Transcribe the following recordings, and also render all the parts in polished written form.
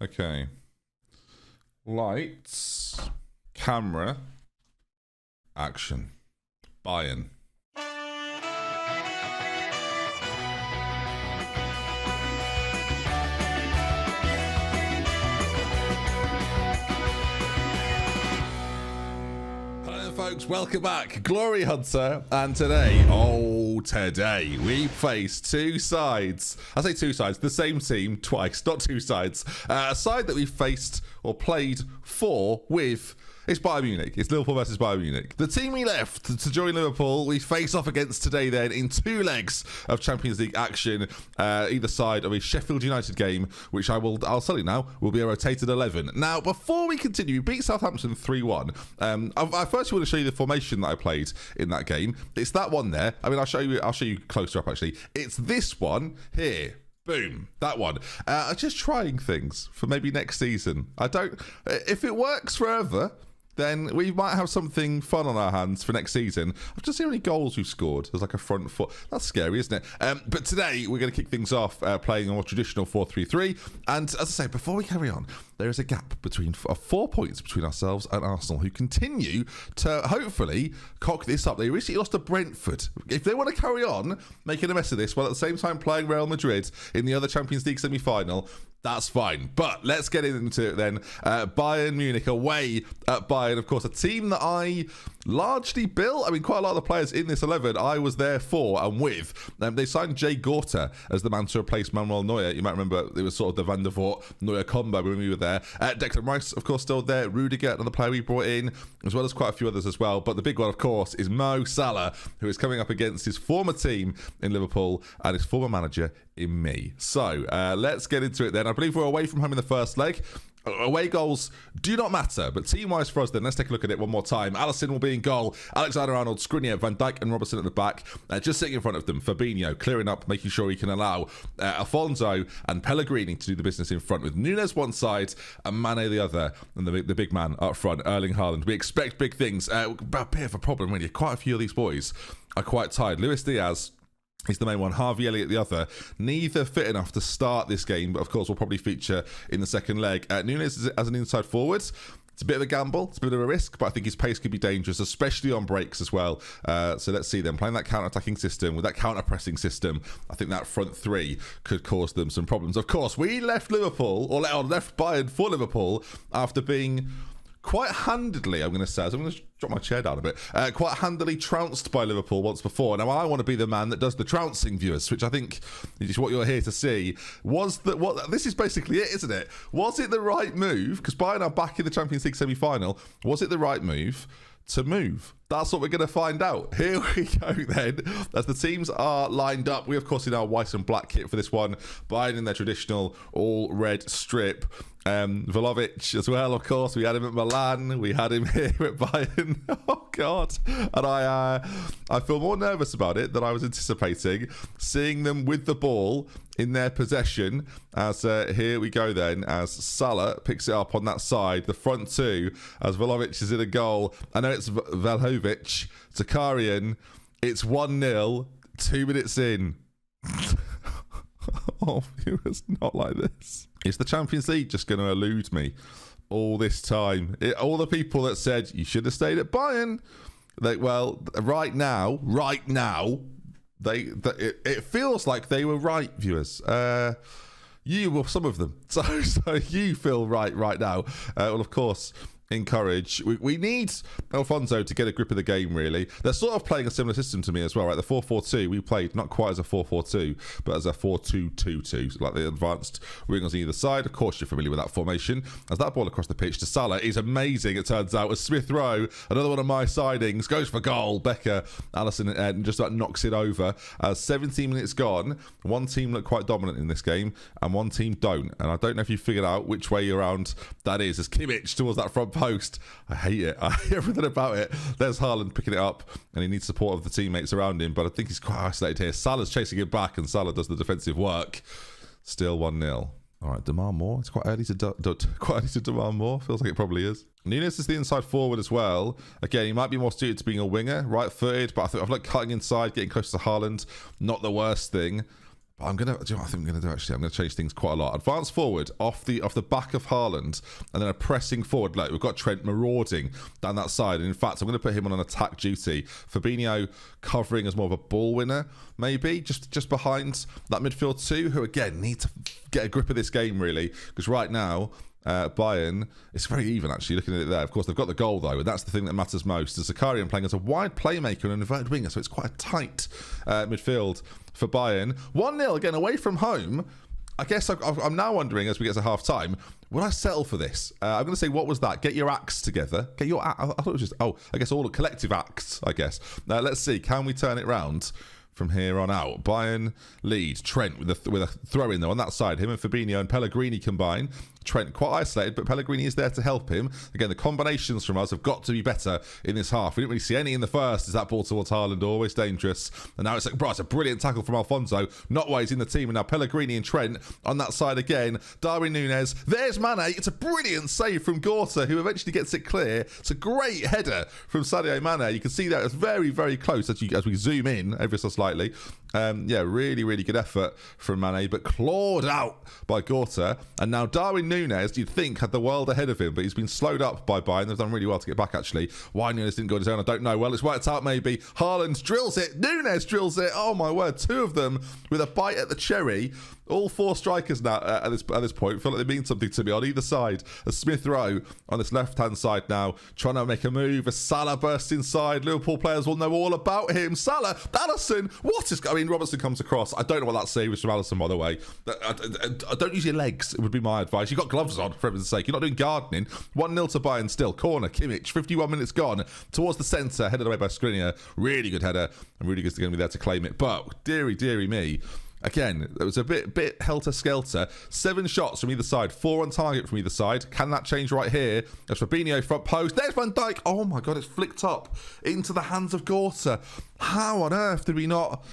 Okay. Lights, camera, action. Bayern. Hello folks, welcome back. Glory Hunter, and today, we face two sides. I say two sides, the same team twice, not two sides. A side that we faced or played for with. It's Bayern Munich. It's Liverpool versus Bayern Munich. The team we left to join Liverpool, we face off against today then in two legs of Champions League action, either side of a Sheffield United game, which I'll tell you now, will be a rotated 11. Now, before we continue, we beat Southampton 3-1. I first want to show you the formation that I played in that game. It's that one there. I mean, I'll show you closer up actually. It's this one here. Boom, that one. I'm just trying things for maybe next season. If it works forever, then we might have something fun on our hands for next season. I've just seen how many goals we've scored. There's like a front foot. That's scary, isn't it? But today, we're going to kick things off playing a more traditional 4-3-3. And as I say, before we carry on, there is a gap between 4 points between ourselves and Arsenal, who continue to hopefully cock this up. They recently lost to Brentford. If they want to carry on making a mess of this while at the same time playing Real Madrid in the other Champions League semi-final, that's fine. But let's get into it then. Bayern Munich away at Bayern. Of course, a team that I largely built. I mean, quite a lot of the players in this 11 I was there for and with. They signed Jay Gorta as the man to replace Manuel Neuer. You might remember it was sort of the Van der Voort-Neuer combo when we were there. Declan Rice, of course, still there. Rudiger, another player we brought in, as well as quite a few others as well. But the big one, of course, is Mo Salah, who is coming up against his former team in Liverpool and his former manager in me. So let's get into it then. I believe we're away from home in the first leg. Away goals do not matter, but team-wise for us then, let's take a look at it one more time. Alisson will be in goal, Alexander-Arnold, Skriniar, Van Dijk and Robertson at the back. Just sitting in front of them, Fabinho clearing up, making sure he can allow Alfonso and Pellegrini to do the business in front, with Nunes one side and Mane the other, and the big man up front, Erling Haaland. We expect big things. A bit of a problem really. Quite a few of these boys are quite tired. Luis Diaz, he's the main one. Harvey Elliott, the other. Neither fit enough to start this game, but of course will probably feature in the second leg. Nunes as an inside forward. It's a bit of a gamble. It's a bit of a risk, but I think his pace could be dangerous, especially on breaks as well. So let's see them playing that counter-attacking system, with that counter-pressing system. I think that front three could cause them some problems. Of course, we left Liverpool, or left Bayern for Liverpool, after being quite handedly, I'm going to say, so I'm going to drop my chair down a bit, quite handily trounced by Liverpool once before. Now, I want to be the man that does the trouncing, viewers, which I think is what you're here to see. This is basically it, isn't it? Was it the right move? Because Bayern are back in the Champions League semi-final. Was it the right move to move? That's what we're going to find out. Here we go then, as the teams are lined up. We, of course, in our white and black kit for this one. Bayern in their traditional all-red strip. Vlahovic as well, of course. We had him at Milan. We had him here at Bayern. Oh, God. And I feel more nervous about it than I was anticipating. Seeing them with the ball in their possession. As here we go then, as Salah picks it up on that side. The front two, as Vlahovic is in a goal. I know it's Vlahovic, Zakarian. It's 1-0, 2 minutes in. Oh, viewers, not like this. Is the Champions League just going to elude me all this time? All the people that said you should have stayed at Bayern, right now, it feels like they were right, viewers. You were some of them, so you feel right now. Well, of course, encourage. We need Alfonso to get a grip of the game, really. They're sort of playing a similar system to me as well, right? The 4-4-2 we played not quite as a 4-4-2, but as a 4-2-2-2, like the advanced wingers on either side. Of course, you're familiar with that formation. As that ball across the pitch to Salah is amazing, it turns out, as Smith Rowe, another one of my sidings, goes for goal. Becker, Alisson just about knocks it over. 17 minutes gone. One team look quite dominant in this game, and one team don't. And I don't know if you figured out which way around that is. As Kimmich towards that front post. I hate it. I hate everything about it. There's Haaland picking it up, and he needs support of the teammates around him, but I think he's quite isolated here. Salah's chasing it back, and Salah does the defensive work. Still 1-0. All right, demand more. It's quite early to demand more. Feels like it probably is. Nunes is the inside forward as well. Again, he might be more suited to being a winger, right-footed, but I think I've like cutting inside, getting close to Haaland. Not the worst thing. But I'm gonna. Do you know what I think I'm gonna do? Actually, I'm gonna change things quite a lot. Advance forward off the back of Haaland, and then a pressing forward. Like we've got Trent marauding down that side, and in fact, I'm gonna put him on an attack duty. Fabinho covering as more of a ball winner, maybe just behind that midfield two, who again need to get a grip of this game really, because right now. Bayern, it's very even actually looking at it there. Of course, they've got the goal though, and that's the thing that matters most. Zakarian playing as a wide playmaker and an inverted winger, so it's quite a tight midfield for Bayern. 1-0 again away from home. I guess I'm now wondering as we get to half time, will I settle for this? I'm going to say, what was that? Get your acts together. I thought it was just, I guess all the collective acts, I guess. Let's see, can we turn it round? From here on out, Bayern lead. Trent with a throw in though on that side. Him and Fabinho and Pellegrini combine. Trent quite isolated, but Pellegrini is there to help him. Again, the combinations from us have got to be better in this half. We didn't really see any in the first. Is that ball towards Haaland, always dangerous. And now it's like, bro, it's a brilliant tackle from Alfonso. Not why he's in the team. And now Pellegrini and Trent on that side again. Darwin Núñez. There's Mane. It's a brilliant save from Gorta, who eventually gets it clear. It's a great header from Sadio Mane. You can see that it's very, very close as we zoom in ever so slightly. Really, really good effort from Mane, but clawed out by Gorta. And now Darwin Núñez, you'd think, had the world ahead of him, but he's been slowed up by Bayern. They've done really well to get back, actually. Why Núñez didn't go to his own, I don't know. Well, it's worked out, maybe. Haaland drills it. Núñez drills it. Oh, my word. Two of them with a bite at the cherry. All four strikers now at this point feel like they mean something to me on either side. A Smith Rowe on this left-hand side now, trying to make a move. As Salah bursts inside, Liverpool players will know all about him. Salah, Alisson, what is... I mean, Robertson comes across. I don't know what that save is from Alisson, by the way. I don't use your legs, it would be my advice. You've got gloves on, for heaven's sake. You're not doing gardening. 1-0 to Bayern still. Corner, Kimmich, 51 minutes gone. Towards the centre, headed away by Skriniar. Really good header, and Rudiger's going to be there to claim it. But, dearie me, again, it was a bit helter-skelter. 7 shots from either side, 4 on target from either side. Can that change right here? There's Fabinho, front post. There's Van Dijk. Oh my God, it's flicked up into the hands of Gorta. How on earth did we not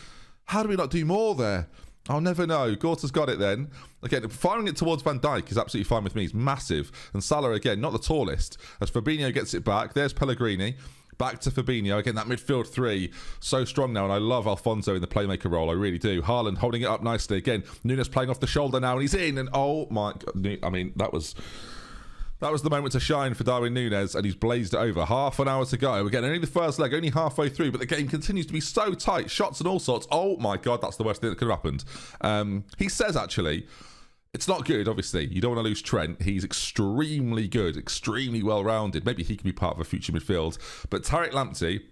do more there? I'll never know. Gorta's got it then. Again, firing it towards Van Dijk is absolutely fine with me. He's massive. And Salah, again, not the tallest. As Fabinho gets it back, there's Pellegrini. Back to Fabinho. Again, that midfield three, so strong now. And I love Alfonso in the playmaker role. I really do. Haaland holding it up nicely. Again, Núñez playing off the shoulder now, and he's in. And oh my God. I mean, that was the moment to shine for Darwin Núñez, and he's blazed it over. Half an hour to go. Again, only the first leg, only halfway through, but the game continues to be so tight. Shots and all sorts. Oh my God, that's the worst thing that could have happened. He says, actually, it's not good, obviously. You don't want to lose Trent. He's extremely good, extremely well-rounded. Maybe he can be part of a future midfield. But Tariq Lamptey,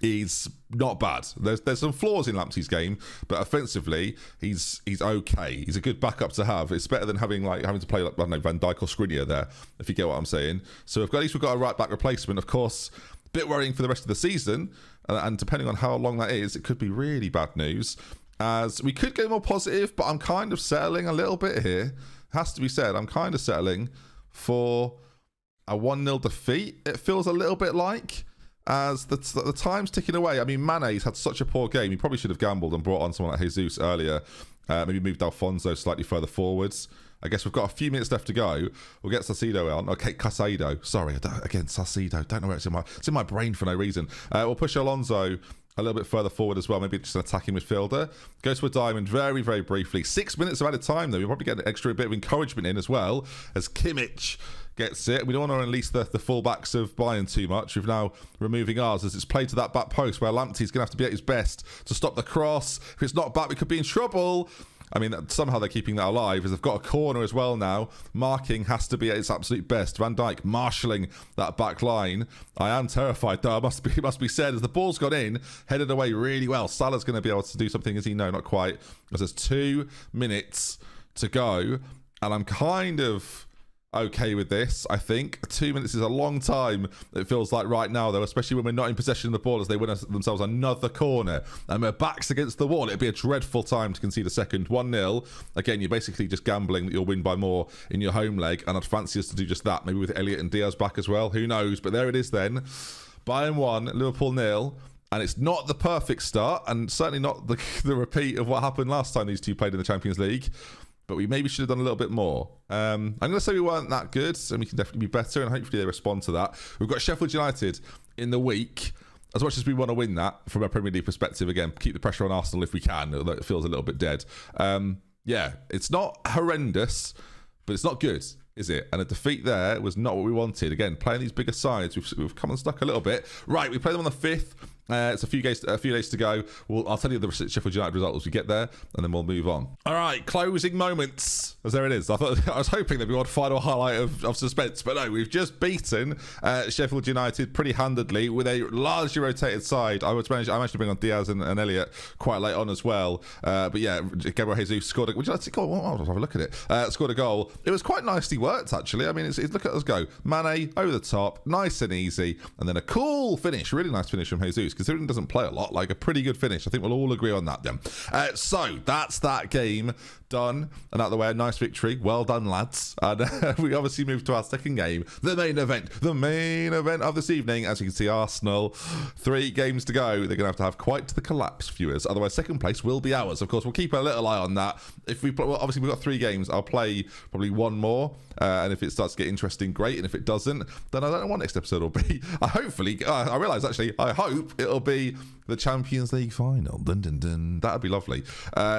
he's not bad. There's some flaws in Lamptey's game, but offensively, he's okay. He's a good backup to have. It's better than having to play like, I don't know, Van Dijk or Skriniar there, if you get what I'm saying. So at least we've got a right-back replacement. Of course, a bit worrying for the rest of the season, and depending on how long that is, it could be really bad news. As we could go more positive, but I'm kind of settling a little bit here. Has to be said, I'm kind of settling for a 1-0 defeat. It feels a little bit like, as the time's ticking away. I mean, Mane's had such a poor game. He probably should have gambled and brought on someone like Jesus earlier. Maybe moved Alfonso slightly further forwards. I guess we've got a few minutes left to go. We'll get Sasido on. Okay, Casado. Sorry, Sasido. Don't know where it's in my brain for no reason. We'll push Alonso a little bit further forward as well. Maybe just an attacking midfielder. Go to a diamond very, very briefly. 6 minutes of added time, though. We'll probably get an extra bit of encouragement in as well, as Kimmich gets it. We don't want to unleash the full-backs of Bayern too much. We've now removing ours as it's played to that back post where Lamptey's going to have to be at his best to stop the cross. If it's not back, we could be in trouble. I mean, somehow they're keeping that alive as they've got a corner as well now. Marking has to be at its absolute best. Van Dijk marshalling that back line. I am terrified, though. It must be said, as the ball's gone in, headed away really well. Salah's going to be able to do something, is he? No, not quite. As there's 2 minutes to go, and I'm kind of okay with this, I think. 2 minutes is a long time, it feels like right now, though, especially when we're not in possession of the ball as they win themselves another corner and we're backs against the wall. It'd be a dreadful time to concede a second. 1-0. Again, you're basically just gambling that you'll win by more in your home leg, and I'd fancy us to do just that, maybe with Elliott and Diaz back as well. Who knows? But there it is then. Bayern 1, Liverpool 0. And it's not the perfect start, and certainly not the repeat of what happened last time these two played in the Champions League. But we maybe should have done a little bit more. I'm going to say we weren't that good, and we can definitely be better, and hopefully they respond to that. We've got Sheffield United in the week. as much as we want to win that from a Premier League perspective, again, keep the pressure on Arsenal if we can, although it feels a little bit dead. Yeah, it's not horrendous, but it's not good, is it? And a defeat there was not what we wanted. Again, playing these bigger sides, we've come unstuck a little bit. Right, we play them on the 5th. It's a few days to go. I'll tell you the Sheffield United result as we get there, and then we'll move on. All right, closing moments. As there it is. I was hoping there'd be one final highlight of suspense, but no, we've just beaten Sheffield United pretty handedly with a largely rotated side. I managed to bring on Diaz and Elliott quite late on as well. But yeah, Gabriel Jesus scored. Would you like to go? I'll have a look at it. Scored a goal. It was quite nicely worked, actually. I mean, look at us go. Mane over the top, nice and easy, and then a cool finish, really nice finish from Jesus. Considering he doesn't play a lot, like a pretty good finish. I think we'll all agree on that then. So that's that game done and out of the way. A nice victory. Well done, lads. And we obviously move to our second game, the main event of this evening. As you can see, Arsenal, 3 games to go. They're going to have quite the collapse, viewers. Otherwise, second place will be ours. Of course, we'll keep a little eye on that. If we obviously we've got 3 games, I'll play probably one more. And if it starts to get interesting, great. And if it doesn't, then I don't know what next episode will be. I realise actually, I hope it'll be the Champions League final. Dun, dun, dun. That'd be lovely.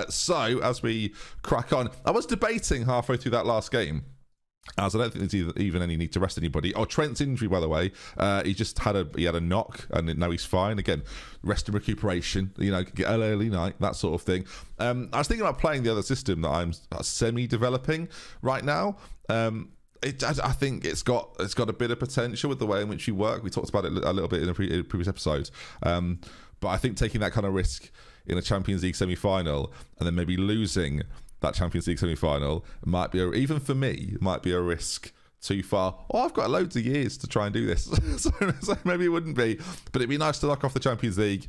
So as we crack on, I was debating halfway through that last game, as I don't think there's even any need to rest anybody. Oh, Trent's injury, by the way, he had a knock, and now he's fine. Again, rest and recuperation, get an early night, that sort of thing. I was thinking about playing the other system that I'm semi-developing right now. I think it's got a bit of potential with the way in which you work. We talked about it a little bit in a previous episode. But I think taking that kind of risk in a Champions League semi-final and then maybe losing that Champions League semi-final might be, even for me, might be a risk too far. Oh, I've got loads of years to try and do this. so maybe it wouldn't be. But it'd be nice to knock off the Champions League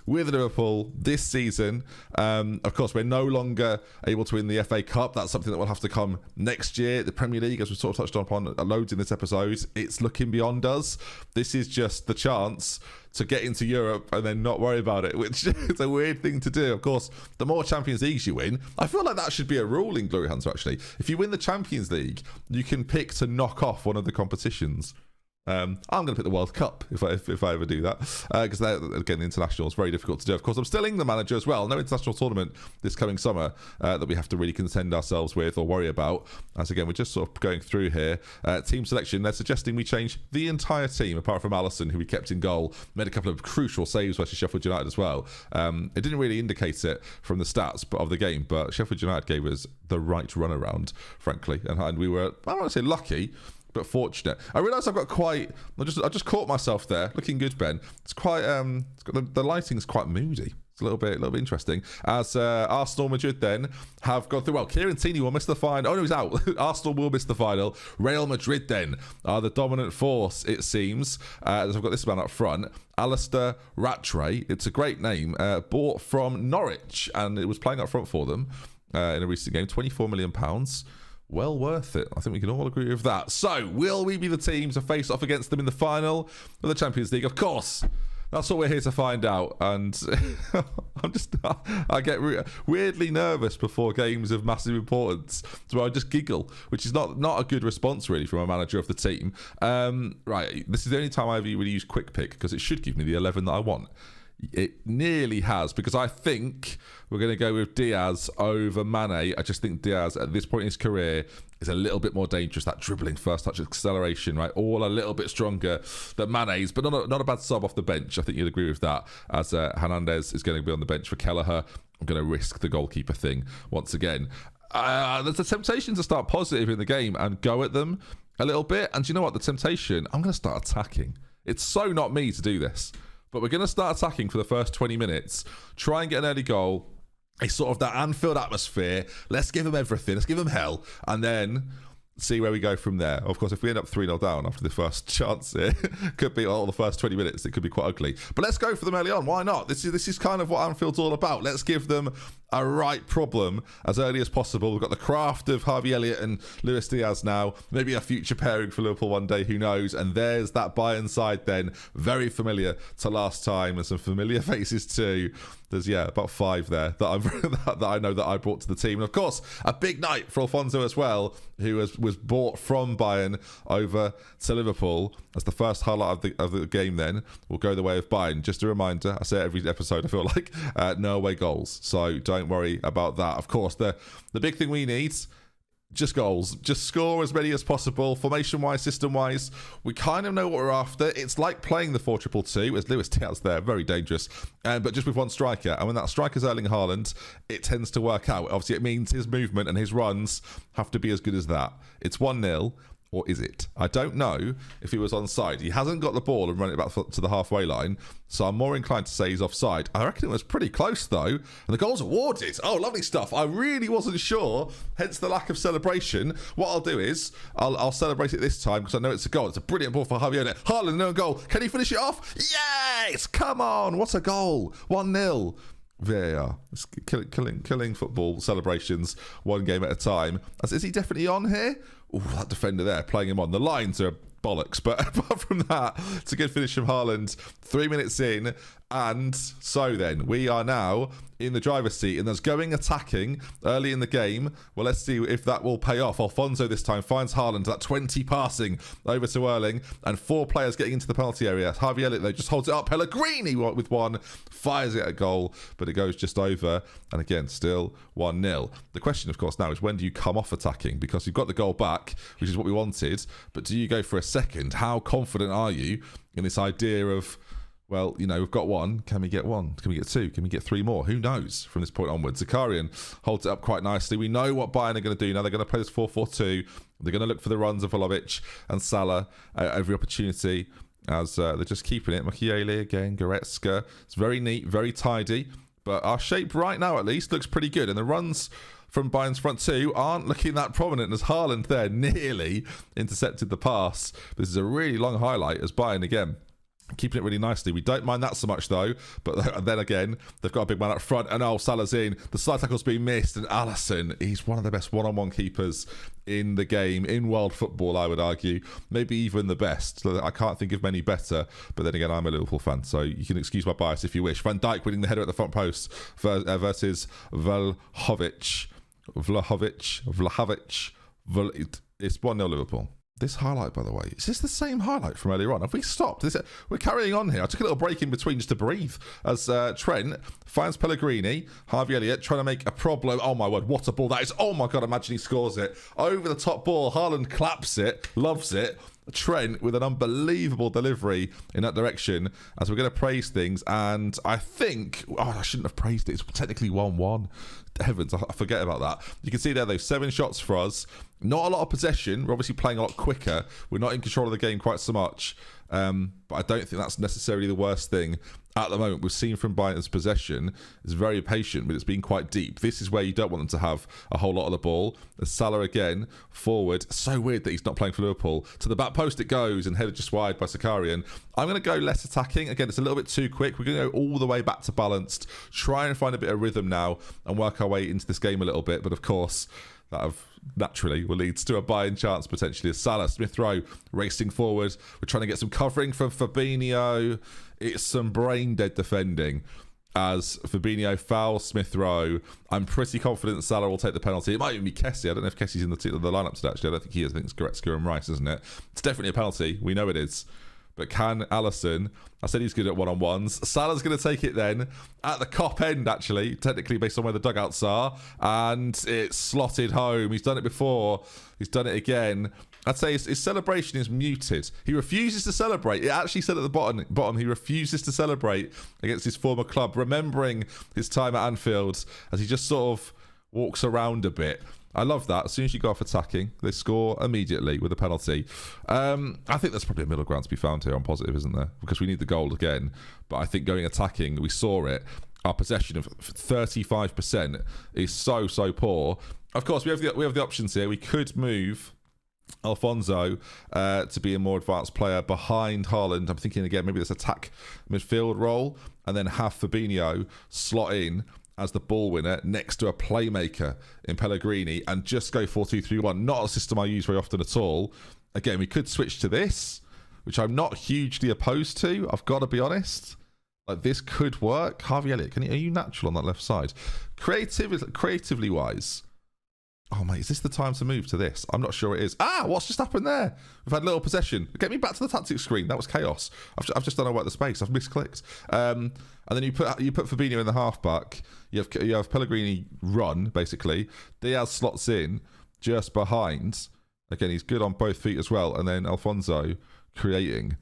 with Liverpool this season. Of course, we're no longer able to win the FA Cup. That's something that will have to come next year. The Premier League, as we've sort of touched upon loads in this episode, it's looking beyond us. This is just the chance to get into Europe and then not worry about it, which is a weird thing to do. Of course, the more Champions Leagues you win, I feel like that should be a rule in Glory Hunter, actually. If you win the Champions League, you can pick to knock off one of the competitions. I'm going to pick the World Cup if I ever do that, because again, the international is very difficult to do. Of course, I'm still England manager as well. No international tournament this coming summer that we have to really contend ourselves with or worry about. As again, we're just sort of going through here. Team selection, they're suggesting we change the entire team apart from Alisson, who we kept in goal, made a couple of crucial saves versus Sheffield United as well. It didn't really indicate it from the stats of the game, but Sheffield United gave us the right runaround, frankly, and we were, I don't want to say lucky, but fortunate. I realise I've got quite. I just caught myself there. Looking good, Ben. It's quite. The lighting's quite moody. It's a little bit interesting. As Arsenal, Madrid then have gone through. Well, Kieran Tierney will miss the final. Oh no, he's out. Arsenal will miss the final. Real Madrid then are the dominant force, it seems. As I've got this man up front. Alistair Rattray. It's a great name. Bought from Norwich, and it was playing up front for them in a recent game. £24 million. Well worth it. I think we can all agree with that. So, will we be the team to face off against them in the final of the Champions League? Of course. That's what we're here to find out. And I get weirdly nervous before games of massive importance. So I just giggle, which is not a good response really from a manager of the team. Right, this is the only time I've really used quick pick because it should give me the 11 that I want. It nearly has, because I think we're going to go with Diaz over Mane. I just think Diaz at this point in his career is a little bit more dangerous. That dribbling, first touch, acceleration, right? All a little bit stronger than Mane's, but not a bad sub off the bench. I think you'd agree with that, as Hernandez is going to be on the bench for Kelleher. I'm going to risk the goalkeeper thing once again. There's a temptation to start positive in the game and go at them a little bit. And do you know what? The temptation, I'm going to start attacking. It's so not me to do this. But we're going to start attacking for the first 20 minutes, try and get an early goal. It's sort of that Anfield atmosphere. Let's give them everything. Let's give them hell. And then see where we go from there. Of course, if we end up 3-0 down after the first chance, it could be the first 20 minutes. It could be quite ugly. But let's go for them early on. Why not? This is kind of what Anfield's all about. Let's give them a right problem as early as possible. We've got the craft of Harvey Elliott and Luis Diaz now. Maybe a future pairing for Liverpool one day, who knows? And there's that Bayern side then. Very familiar to last time and some familiar faces too. There's about 5 there that I've that I know that I brought to the team, and of course a big night for Alfonso as well, who was bought from Bayern over to Liverpool as the first highlight of the game. Then will go the way of Bayern. Just a reminder, I say it every episode, I feel like no away goals, so don't worry about that. Of course, the big thing we need. Just goals. Just score as many as possible. Formation-wise, system-wise, we kind of know what we're after. It's like playing the 4-2-2, as Lewis touts there, very dangerous, but just with one striker. And when that striker's Erling Haaland, it tends to work out. Obviously, it means his movement and his runs have to be as good as that. It's 1-0. Or is it? I don't know if he was onside. He hasn't got the ball and run it back to the halfway line, so I'm more inclined to say he's offside. I reckon it was pretty close, though, and the goal's awarded. Oh, lovely stuff. I really wasn't sure, hence the lack of celebration. What I'll do is, I'll celebrate it this time, because I know it's a goal. It's a brilliant ball for Javier. Haaland, no goal. Can he finish it off? Yes! Come on! What a goal! 1-0. VAR. It's killing football celebrations one game at a time. Is he definitely on here? Ooh, that defender there, playing him on. The lines are bollocks, but apart from that, it's a good finish from Haaland. 3 minutes in, and so then we are now in the driver's seat, and there's going attacking early in the game. Well, let's see if that will pay off. Alfonso this time finds Haaland, that 20 passing over to Erling, and 4 players getting into the penalty area. Harvey Elliott, though, just holds it up. Pellegrini with one, fires it at goal, but it goes just over, and again, still 1-0. The question, of course, now is when do you come off attacking? Because you've got the goal back, which is what we wanted, but do you go for a second? How confident are you in this idea of, well, we've got 1. Can we get 1? Can we get 2? Can we get 3 more? Who knows from this point onwards? Zakarian holds it up quite nicely. We know what Bayern are going to do now. They're going to play this 4-4-2. They're going to look for the runs of Vlahovic and Salah at every opportunity as they're just keeping it. Mukiele again, Goretzka. It's very neat, very tidy. But our shape right now, at least, looks pretty good. And the runs from Bayern's front 2 aren't looking that prominent, as Haaland there nearly intercepted the pass. This is a really long highlight as Bayern, again, keeping it really nicely. We don't mind that so much, though. But then again, they've got a big man up front. And Salah's in. The slide tackle's been missed. And Alisson, he's one of the best one-on-one keepers in the game, in world football, I would argue. Maybe even the best. I can't think of many better. But then again, I'm a Liverpool fan, so you can excuse my bias if you wish. Van Dijk winning the header at the front post versus Vlahovic. It's 1-0 Liverpool. This highlight, by the way, is this the same highlight from earlier on? Have we stopped? We're carrying on here. I took a little break in between just to breathe as Trent finds Pellegrini. Harvey Elliott trying to make a problem. Oh, my word, what a ball that is. Oh, my God, imagine he scores it. Over the top ball, Haaland claps it, loves it. Trent with an unbelievable delivery in that direction as we're going to praise things. And I think, I shouldn't have praised it. It's technically 1-1. Heavens, I forget about that. You can see there, though, 7 shots for us. Not a lot of possession. We're obviously playing a lot quicker. We're not in control of the game quite so much. But I don't think that's necessarily the worst thing at the moment. We've seen from Bayern's possession is very patient, but it's been quite deep. This is where you don't want them to have a whole lot of the ball. As Salah again, forward. So weird that he's not playing for Liverpool. To the back post it goes and headed just wide by Zakarian. I'm going to go less attacking. Again, it's a little bit too quick. We're going to go all the way back to balanced. Try and find a bit of rhythm now and work our way into this game a little bit. But of course, that naturally will lead to a Bayern chance potentially as Salah, Smith Rowe racing forward. We're trying to get some covering from Fabinho. It's some brain dead defending as Fabinho fouls Smith Rowe. I'm pretty confident Salah will take the penalty. It might even be Kessie. I don't know if Kessie's in the lineup today, actually. I don't think he is. I think it's Goretzka and Rice, isn't it? It's definitely a penalty. We know it is. But can Alisson, I said he's good at one-on-ones. Salah's going to take it then at the cop end, actually, technically based on where the dugouts are. And it's slotted home. He's done it before. He's done it again. I'd say his celebration is muted. He refuses to celebrate. It actually said at the bottom he refuses to celebrate against his former club, remembering his time at Anfield as he just sort of walks around a bit. I love that. As soon as you go off attacking, they score immediately with a penalty. I think there's probably a middle ground to be found here on positive, isn't there? Because we need the goal again. But I think going attacking, we saw it. Our possession of 35% is so poor. Of course, we have the options here. We could move Alfonso to be a more advanced player behind Haaland. I'm thinking again, maybe this attack midfield role, and then have Fabinho slot in as the ball winner next to a playmaker in Pellegrini and just go 4-2-3-1. Not a system I use very often at all. Again, we could switch to this, which I'm not hugely opposed to, I've got to be honest. Like, this could work. Harvey Elliott, are you natural on that left side? Creatively wise. Oh, mate, is this the time to move to this? I'm not sure it is. What's just happened there? We've had little possession. Get me back to the tactics screen. That was chaos. I've just done away with the space. I've misclicked. And then you put Fabinho in the halfback. You have Pellegrini run, basically. Diaz slots in just behind. Again, he's good on both feet as well. And then Alfonso creating.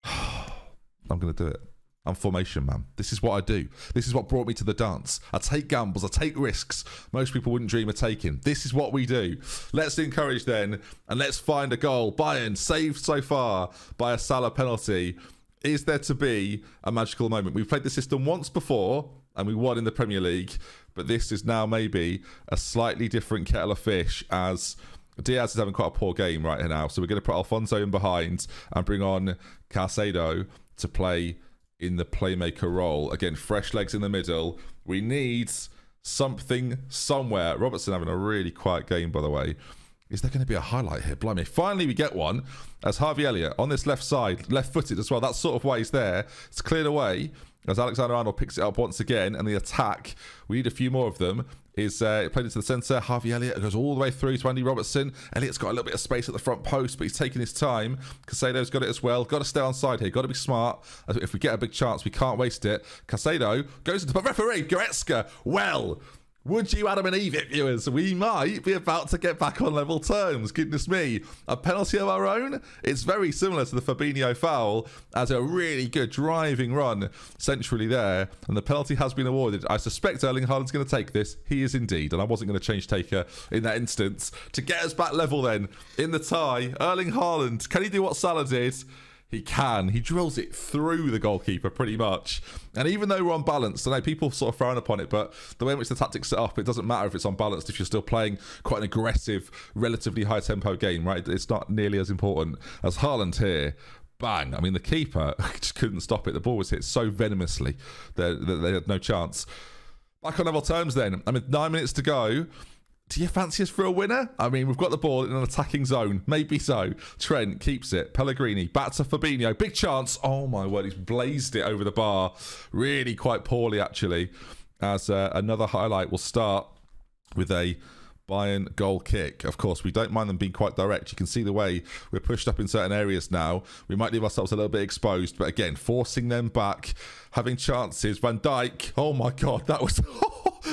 I'm going to do it. I'm formation man. This is what I do. This is what brought me to the dance. I take gambles. I take risks most people wouldn't dream of taking. This is what we do. Let's encourage then, and let's find a goal. Bayern saved so far by a Salah penalty. Is there to be a magical moment? We've played the system once before and we won in the Premier League, but this is now maybe a slightly different kettle of fish, as Diaz is having quite a poor game right now. So we're going to put Alfonso in behind and bring on Caicedo to play in the playmaker role. Again, fresh legs in the middle. We need something somewhere. Robertson having a really quiet game, by the way. Is there going to be a highlight here? Blimey. Finally, we get one as Harvey Elliott on this left side, left-footed as well. That's sort of why he's there. It's cleared away as Alexander-Arnold picks it up once again, and the attack, we need a few more of them, is played into the centre. Harvey Elliott goes all the way through to Andy Robertson. Elliott's got a little bit of space at the front post, but he's taking his time. Caicedo's got it as well. Got to stay on side here. Got to be smart. If we get a big chance, we can't waste it. Caicedo goes into the referee. Goretzka. Well, would you, Adam and Eve, viewers? We might be about to get back on level terms. Goodness me. A penalty of our own? It's very similar to the Fabinho foul, as a really good driving run centrally there. And the penalty has been awarded. I suspect Erling Haaland's going to take this. He is indeed. And I wasn't going to change taker in that instance. To get us back level then, in the tie, Erling Haaland, can he do what Salah did? He can. He drills it through the goalkeeper pretty much. And even though we're unbalanced, I know people sort of frown upon it, but the way in which the tactics set up, it doesn't matter if it's unbalanced if you're still playing quite an aggressive, relatively high tempo game, right? It's not nearly as important as Haaland here. Bang. I mean, the keeper just couldn't stop it. The ball was hit so venomously that they had no chance. Back on level terms then. I mean, 9 minutes to go. Do you fancy us for a winner? I mean, we've got the ball in an attacking zone. Maybe so. Trent keeps it. Pellegrini back to Fabinho. Big chance. Oh, my word. He's blazed it over the bar. Really quite poorly, actually. As another highlight will start with a Bayern goal kick. Of course, we don't mind them being quite direct. You can see the way we're pushed up in certain areas now. We might leave ourselves a little bit exposed. But again, forcing them back. Having chances. Van Dijk. Oh, my God. That was...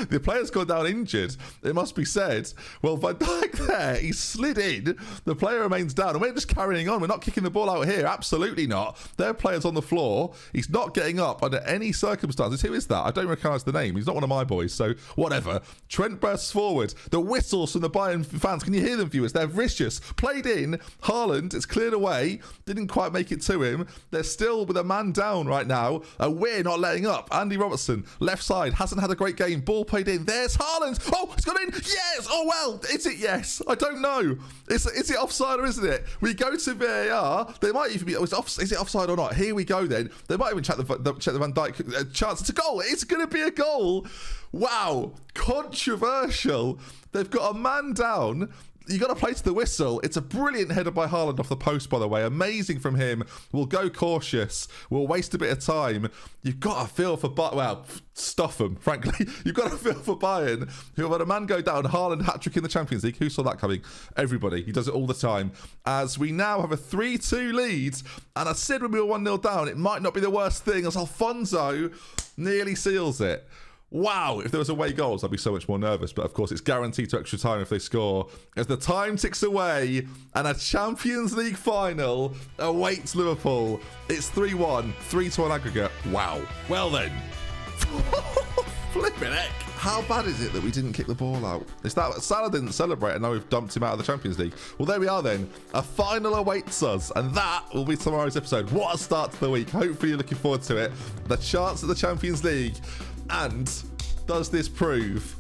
The player's gone down injured, it must be said. Well, Van Dijk there, he slid in. The player remains down. And we're just carrying on. We're not kicking the ball out here. Absolutely not. Their player's on the floor. He's not getting up under any circumstances. Who is that? I don't recognise the name. He's not one of my boys, so whatever. Trent bursts forward. The whistles from the Bayern fans. Can you hear them, viewers? They're vicious. Played in. Haaland, it's cleared away. Didn't quite make it to him. They're still with a man down right now. And we're not letting up. Andy Robertson, left side, hasn't had a great game. Ball played in. There's Haaland. Oh, it's gone in. Yes. Oh, well. Is it yes? I don't know. Is it offside or isn't it? We go to VAR. They might even be. Is it offside or not? Here we go then. They might even check the Van Dijk chance. It's a goal. It's going to be a goal. Wow. Controversial. They've got a man down. You got to play to the whistle. It's a brilliant header by Haaland off the post, by the way. Amazing from him. We'll go cautious. We'll waste a bit of time. You've got to feel for well, stuff them, frankly. You've got to feel for Bayern, who have had a man go down. Haaland hat-trick in the Champions League. Who saw that coming? Everybody. He does it all the time. As we now have a 3-2 lead. And I said when we were 1-0 down, it might not be the worst thing, as Alfonso nearly seals it. Wow, if there was away goals, I'd be so much more nervous. But of course, it's guaranteed to extra time if they score. As the time ticks away and a Champions League final awaits Liverpool. It's 3-1, 3-2 on aggregate. Wow. Well then. Flipping heck. How bad is it that we didn't kick the ball out? It's that Salah didn't celebrate and now we've dumped him out of the Champions League. Well, there we are then. A final awaits us, and that will be tomorrow's episode. What a start to the week. Hopefully you're looking forward to it. The chance at the Champions League. And does this prove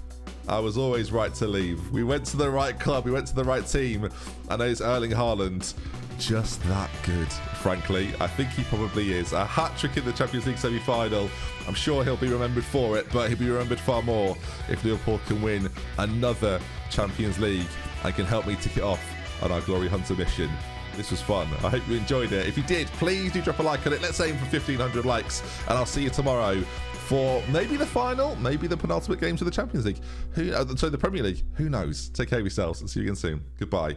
I was always right to leave? We went to the right club. We went to the right team. And it's Erling Haaland. Just that good, frankly. I think he probably is. A hat-trick in the Champions League semi-final. I'm sure he'll be remembered for it, but he'll be remembered far more if Liverpool can win another Champions League and can help me tick it off on our Glory Hunter mission This was fun. I hope you enjoyed it. If you did, please do drop a like on it. Let's aim for 1,500 likes, and I'll see you tomorrow for maybe the final, maybe the penultimate games of the Champions League. The Premier League. Who knows? Take care of yourselves and see you again soon. Goodbye.